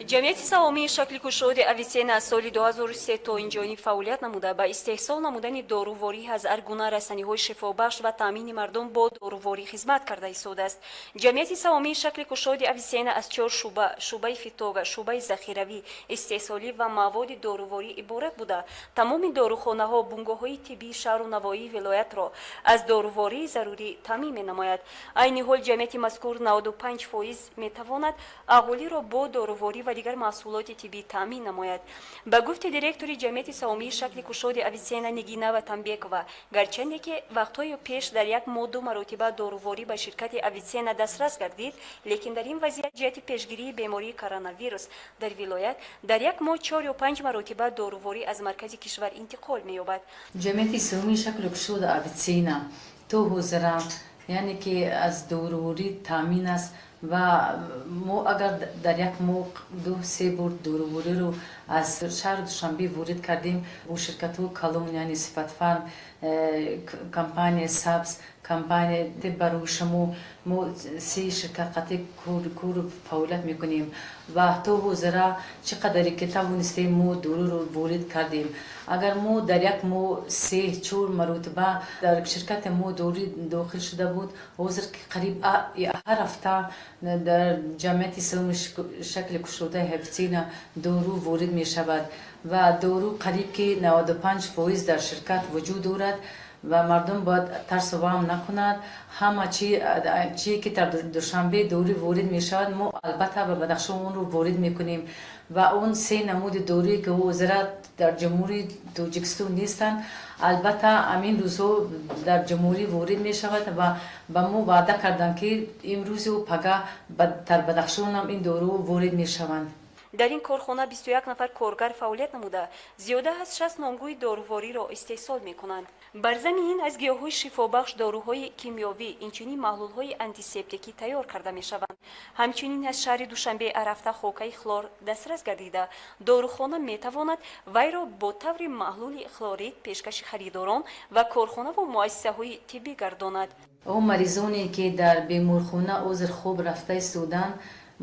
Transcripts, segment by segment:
ҷамъияти савомии шакли кушоди Авиценна аз соли 2003 то инҷониб фаъолият намуда ба истеҳсол намудани доруворӣ аз ҳар гуна расаниҳои шифобахш ва таъмини мардум бо доруворӣ хизмат карда истодааст. ҷамъияти савомии шакли кушоди Авиценна аз 4 шуъба: шуъбаи фитога, шуъбаи захиравӣ, истеҳсолӣ ва маводи доруворӣ иборат буда, тамоми дорухонаҳо, бунгоҳҳои тиббии шаҳру навоии вилоятро аз дорувории зарурӣ таъмин менамояд. айни ҳол ҷамъияти мазкур 95% метавонад аҳолиро бо доруворӣ ва дигар маҳсулоти тиббӣ таъмин намояд. Ба гуфти директори ҷамъияти савомии шакли кушоди Авиценна Нигина Ватанбекова, гарчанде ки вақтҳои пеш дар як моҳ 2 маротиба доруворӣ ба ширкати Авиценна дастрас гардид, лекин дар ин вазъият ҷиҳати пешгирии бемории коронавирус дар вилоят дар як моҳ 4 ё 5 маротиба доруворӣ аз маркази кишвар интиқол меёбад. ҷамъияти савомии шакли кушоди Авиценна то ҳозира яъне ки аз доруворӣ таъмин аст ва мо агар дар як моҳ 2-3 бор дорувориро аз шаҳри Душанбе ворид кардем бо ширкатҳои калон, яъне Сифатфарм, компания Сабз, компания барои шумо мо 3 ширкат қатъи кор фаъолият мекунем ва то ҳозира чӣ қадаре ки тавонистем мо доруро ворид кардем. агар мо дар як моҳ 3-4 маротиба дар ширкати мо дорӣ дохил шуда буд, ҳозир ки қариб ҳар ҳафта дар ҷамъияти савомии шакли кушодаи Авиценна дору ворид мешавад ва дору қариб ки 95% дар ширкат вуҷуд дорад ва мардум бояд тарсу ваҳм накунад. ҳама чие ки дар Душанбе дорӣ ворид мешавад, мо албатта ба Бадахшон онро ворид мекунем ва он 3 намуди дорӯе ки ҳозира дар ҷумҳурии Тоҷикистон нестанд, албатта амин рӯзҳо дар ҷумҳурӣ ворид мешавад ва ба мо ваъда карданд ки имрӯзу пагаҳ дар Бадахшон ҳам ин дорӯ ворид мешаванд. дар ин корхона 21 нафар коргар фаъолият намуда, зиёда аз 60 номгӯи дорувориро истеҳсол мекунанд. бар замини ин аз гиёҳҳои шифобахш доруҳои кимиёвӣ, инчунин маҳлулҳои антисептикӣ тайёр карда мешаванд. ҳамчунин аз шаҳри Душанбе арафта хокаи хлор дастрас гардида, дорухона метавонад вайро бо таври маҳлули хлорид пешкаши харидорон ва корхонаву муассисаҳои тиббӣ гардонад. он маризоне ки дар беморхона ҳозир хоб рафта истоданд,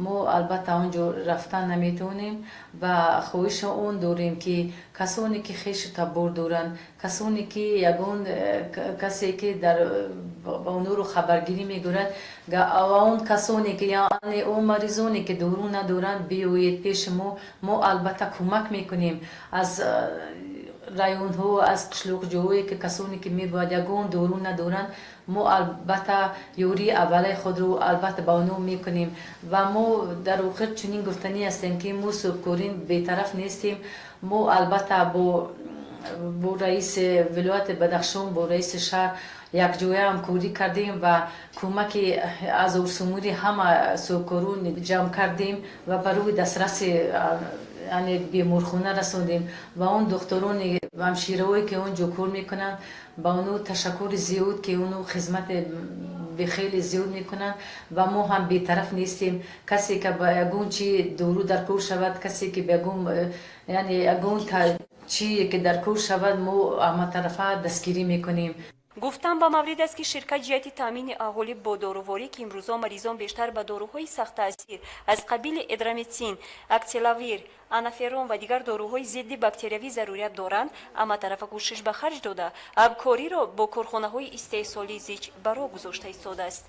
мо албатта онҷо рафтан наметавонем ва хоҳиша он дорем ки касоне ки хешу табор доранд, касоне ки ягон касе ки ба онҳоро хабаргирӣ мегӯрад, он касоне ки яъне он маризоне ки дору надоранд биёед пеши мо албатта кӯмак мекунем аз районҳо, аз қишлоқҷоҳое ки касоне ки мебояд ягон дору надоранд, мо албатта ёрии аввалаи худро албатта ба онҳо мекунем ва мо дар охир чунин гуфтанӣ ҳастем ки мо сӯбкорин бетараф нестем. мо албатта бо раиси вилояти Бадахшон, бо раиси шаҳр якҷоя ҳамкорӣ кардем ва кӯмаки азорсумури ҳама сӯбкорон ҷамъ кардем ва барои дастраси яъне беморхона расондем ва он духтурони ҳамшираҳое ки он ҷо кор мекунанд, ба онҳо ташаккури зиёд ки онҳо хизмати бихели зиёд мекунанд ва мо ҳам бетараф нестем. касе ки ба ягон чи дору дар кор шавад, касе ки ба ягон чие ки дар кор шавад, мо ҳаматарафа дастгирӣ мекунем. гуфтан ба маврид аст ки ширкат ҷиҳати таъмини аҳолӣ бо доруворӣ ки имрӯзҳо маризон бештар ба доруҳои сахттаъсир аз қабили эдрамитсин, актилавир, анаферон ва дигар доруҳои зидди бактериявӣ зарурият доранд, ҳаматарафа кӯшиш ба харҷ дода ҳамкориро бо корхонаҳои истеҳсолӣ зич баро гузошта истодааст.